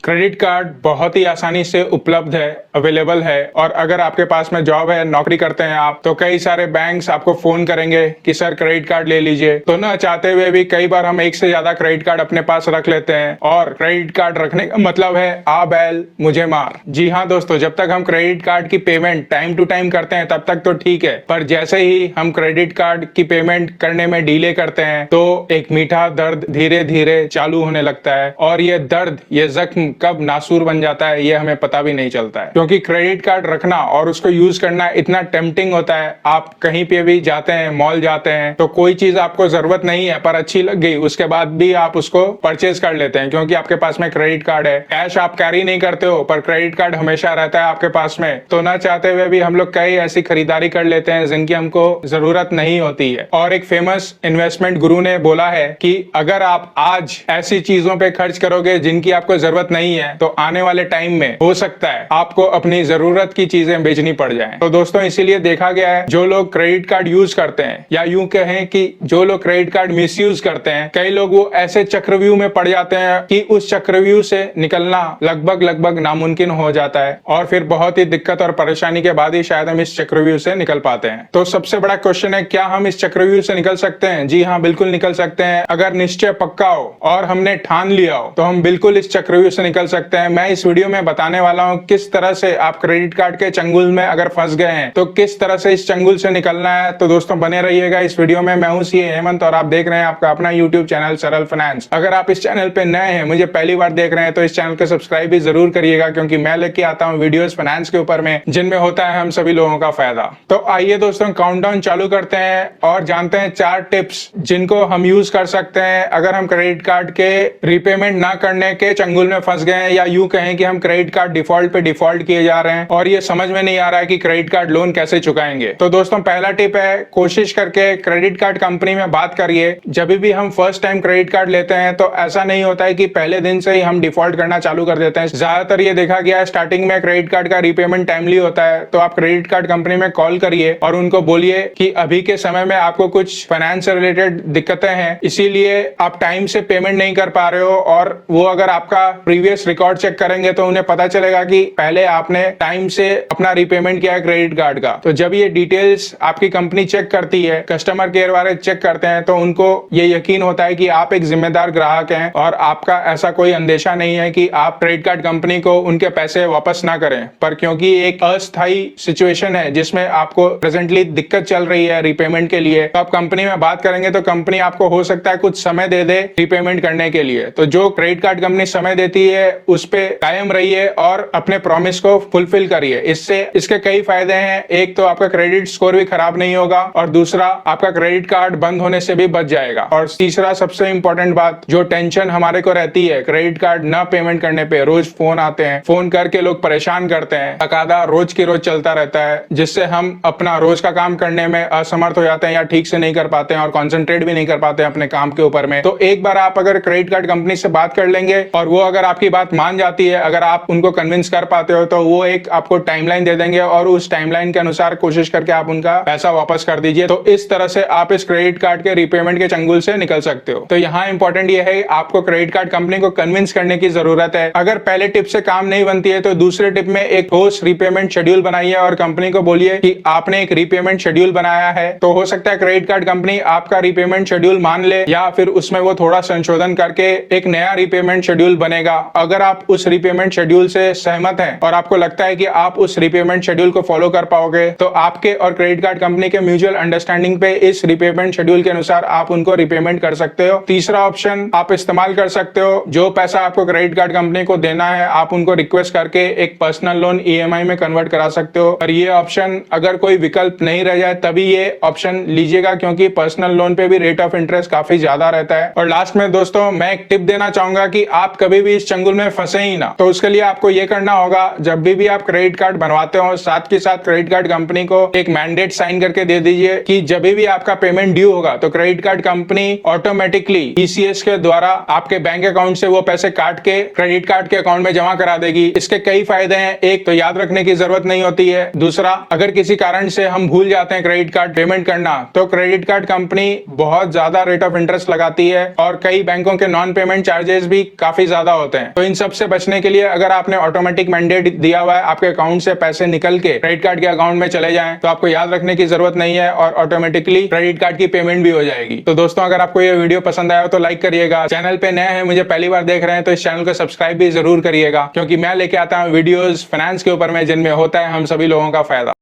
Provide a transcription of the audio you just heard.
Credit card बहुत ही आसानी से उपलब्ध है, अवेलेबल है। और अगर आपके पास में जॉब है, नौकरी करते हैं आप, तो कई सारे बैंक्स आपको फोन करेंगे कि सर क्रेडिट कार्ड ले लीजिए। तो न चाहते हुए भी कई बार हम एक से ज्यादा क्रेडिट कार्ड अपने पास रख लेते हैं, और क्रेडिट कार्ड रखने का मतलब है आ बैल मुझे मार। जी हाँ दोस्तों, जब तक हम क्रेडिट कार्ड की पेमेंट टाइम टू टाइम करते हैं तब तक तो ठीक है, पर जैसे ही हम क्रेडिट कार्ड की पेमेंट करने में डिले करते हैं तो एक मीठा दर्द धीरे धीरे चालू होने लगता है। और ये दर्द, ये जख्म कब नासूर बन जाता है ये हमें पता भी नहीं चलता है, क्योंकि क्रेडिट कार्ड रखना और उसको यूज करना इतना टेम्पटिंग होता है। आप कहीं पे भी जाते हैं, मॉल जाते हैं, तो कोई चीज आपको जरूरत नहीं है पर अच्छी लग गई, उसके बाद भी आप उसको परचेज कर लेते हैं क्योंकि आपके पास में क्रेडिट कार्ड है। कैश आप कैरी नहीं करते हो पर क्रेडिट कार्ड हमेशा रहता है आपके पास में, तो ना चाहते हुए भी हम लोग कई ऐसी खरीदारी कर लेते हैं जिनकी हमको जरूरत नहीं होती है। और एक फेमस इन्वेस्टमेंट गुरु ने बोला है कि अगर आप आज ऐसी चीजों पे खर्च करोगे जिनकी आपको जरूरत नहीं है, तो आने वाले टाइम में हो सकता है आपको अपनी जरूरत की चीजें बेचनी पड़ जाएं। तो दोस्तों, इसीलिए देखा गया है जो लोग क्रेडिट कार्ड यूज करते हैं, या यूं कहें कि जो लोग क्रेडिट कार्ड मिसयूज करते हैं, कई लोग वो ऐसे चक्रव्यूह में पड़ जाते हैं कि उस चक्रव्यूह से निकलना लगभग नामुमकिन हो जाता है, और फिर बहुत ही दिक्कत और परेशानी के बाद ही शायद हम इस चक्रव्यूह से निकल पाते हैं। तो सबसे बड़ा क्वेश्चन है, क्या हम इस चक्रव्यूह से निकल सकते हैं? जी हाँ, बिल्कुल निकल सकते हैं। अगर निश्चय पक्का हो और हमने ठान लिया हो तो हम बिल्कुल इस चक्रव्यूह से निकल सकते हैं। मैं इस वीडियो में बताने वाला हूं किस तरह से आप क्रेडिट कार्ड के चंगुल में अगर फंस गए हैं तो किस तरह से इस चंगुल से निकलना है। तो दोस्तों बने रहिएगा इस वीडियो में। मैं हूं सीए हेमंत और आप देख रहे हैं आपका अपना यूट्यूब चैनल सरल फाइनेंस। अगर आप इस चैनल पे नए हैं, मुझे पहली बार देख रहे हैं, तो इस चैनल को सब्सक्राइब भी जरूर करिएगा, क्योंकि मैं लेके आता हूँ वीडियोस फाइनेंस के ऊपर में जिनमें होता है हम सभी लोगों का फायदा। तो आइए दोस्तों, काउंटडाउन चालू करते हैं और जानते हैं 4 टिप्स जिनको हम यूज कर सकते हैं अगर हम क्रेडिट कार्ड के रीपेमेंट ना करने के चंगुल में फंस गए हैं, या यूं कहें कि हम क्रेडिट कार्ड डिफॉल्ट पे डिफॉल्ट किए जा रहे हैं और ये समझ में नहीं आ रहा है कि क्रेडिट कार्ड लोन कैसे चुकाएंगे। तो दोस्तों, पहला टिप है, कोशिश करके क्रेडिट कार्ड कंपनी में बात करिए। जब भी हम फर्स्ट टाइम क्रेडिट कार्ड लेते हैं तो ऐसा नहीं होता है कि पहले दिन से ही हम डिफॉल्ट करना चालू कर देते हैं। ज्यादातर ये देखा गया है स्टार्टिंग में क्रेडिट कार्ड का रीपेमेंट टाइमली होता है, तो आप क्रेडिट कार्ड कंपनी में कॉल करिए और उनको बोलिए कि अभी के समय में आपको कुछ फाइनेंस से रिलेटेड दिक्कतें हैं, इसीलिए आप टाइम से पेमेंट नहीं कर पा रहे हो। और वो अगर आपका प्रीवियस रिकॉर्ड चेक करेंगे तो उन्हें पता चलेगा कि पहले आपने टाइम से अपना रीपेमेंट किया है क्रेडिट कार्ड का। तो जब ये डिटेल्स आपकी कंपनी चेक करती है, कस्टमर केयर वाले चेक करते हैं, तो उनको ये यकीन होता है कि आप एक जिम्मेदार ग्राहक हैं और आपका ऐसा कोई अंदेशा नहीं है कि आप क्रेडिट कार्ड कंपनी को उनके पैसे वापस ना करें। पर क्योंकि एक अस्थायी सिचुएशन है जिसमें आपको प्रेजेंटली दिक्कत चल रही है रीपेमेंट के लिए, तो आप कंपनी में बात करेंगे तो कंपनी आपको हो सकता है कुछ समय दे दे रीपेमेंट करने के लिए। तो जो क्रेडिट कार्ड कंपनी समय देती है उस पे कायम रहिए और अपने प्रॉमिस को फुलफिल करिए। इससे इसके कई फायदे हैं। एक तो आपका क्रेडिट स्कोर भी खराब नहीं होगा, और दूसरा आपका क्रेडिट कार्ड बंद होने से भी बच जाएगा। और तीसरा सबसे इंपॉर्टेंट बात, जो टेंशन हमारे को रहती है क्रेडिट कार्ड न पेमेंट करने पे, रोज फोन आते हैं, फोन करके लोग परेशान करते हैं, तकादा रोज की रोज चलता रहता है, जिससे हम अपना रोज का काम करने में असमर्थ हो जाते हैं या ठीक से नहीं कर पाते हैं और कॉन्सेंट्रेट भी नहीं कर पाते हैं अपने काम के ऊपर में। तो एक बार आप अगर क्रेडिट कार्ड कंपनी से बात कर लेंगे और वो अगर आपकी बात मान जाती है, अगर आप उनको कन्विंस कर पाते हो, तो वो एक आपको टाइमलाइन दे देंगे और उस टाइमलाइन के अनुसार कोशिश करके आप उनका पैसा वापस कर दीजिए। तो इस तरह से आप इस क्रेडिट कार्ड के रीपेमेंट के चंगुल से निकल सकते हो। तो यहाँ इंपॉर्टेंट ये है, आपको क्रेडिट कार्ड कंपनी को कन्विंस करने की जरूरत है। अगर पहले टिप से काम नहीं बनती है तो दूसरे टिप में एक ठोस रीपेमेंट शेड्यूल बनाइए और कंपनी को बोलिए कि आपने एक रीपेमेंट शेड्यूल बनाया है। तो हो सकता है क्रेडिट कार्ड कंपनी आपका रीपेमेंट शेड्यूल मान ले, या फिर उसमें वो थोड़ा संशोधन करके एक नया रीपेमेंट शेड्यूल बनेगा। अगर आप उस रीपेमेंट शेड्यूल से सहमत हैं और आपको लगता है कि आप उस रीपेमेंट शेड्यूल को फॉलो कर पाओगे, तो आपके और क्रेडिट कार्ड कंपनी के म्यूचुअल अंडरस्टैंडिंग पे इस रीपेमेंट शेड्यूल के अनुसार आप उनको रीपेमेंट कर सकते हो। तीसरा ऑप्शन आप इस्तेमाल कर सकते हो, जो पैसा आपको क्रेडिट कार्ड कंपनी को देना है आप उनको रिक्वेस्ट करके एक पर्सनल लोन ईएमआई में कन्वर्ट करा सकते हो। और ये ऑप्शन अगर कोई विकल्प नहीं रह जाए तभी ये ऑप्शन लीजिएगा, क्योंकि पर्सनल लोन पे भी रेट ऑफ इंटरेस्ट काफी ज्यादा रहता है। और लास्ट में दोस्तों, मैं एक टिप देना चाहूंगा कि आप कभी भी इस चंगुल में फंसे ही ना। तो उसके लिए आपको ये करना होगा, जब भी आप क्रेडिट कार्ड बनवाते हो, साथ के साथ क्रेडिट कार्ड कंपनी को एक मैंडेट साइन करके दे दीजिए कि जब भी आपका पेमेंट ड्यू होगा तो credit card company automatically ECS के द्वारा आपके बैंक अकाउंट से वो पैसे काट के क्रेडिट कार्ड के अकाउंट में जमा करा देगी। इसके कई फायदे हैं। एक तो याद रखने की जरूरत नहीं होती है, दूसरा अगर किसी कारण से हम भूल जाते हैं क्रेडिट कार्ड पेमेंट करना, तो क्रेडिट कार्ड कंपनी बहुत ज्यादा रेट ऑफ इंटरेस्ट लगाती है और कई बैंकों के नॉन पेमेंट चार्जेस भी काफी ज्यादा होते हैं। तो इन सब से बचने के लिए अगर आपने ऑटोमेटिक मैंडेट दिया हुआ है आपके अकाउंट से पैसे निकल के क्रेडिट कार्ड के अकाउंट में चले जाएं, तो आपको याद रखने की जरूरत नहीं है और ऑटोमेटिकली क्रेडिट कार्ड की पेमेंट भी हो जाएगी। तो दोस्तों, अगर आपको ये वीडियो पसंद आया हो तो लाइक करिएगा। चैनल पे नए हैं, मुझे पहली बार देख रहे हैं, तो इस चैनल को सब्सक्राइब भी जरूर करिएगा, क्योंकि मैं लेके आता हूँ वीडियोस फाइनेंस के ऊपर में जिनमें होता है हम सभी लोगों का फायदा।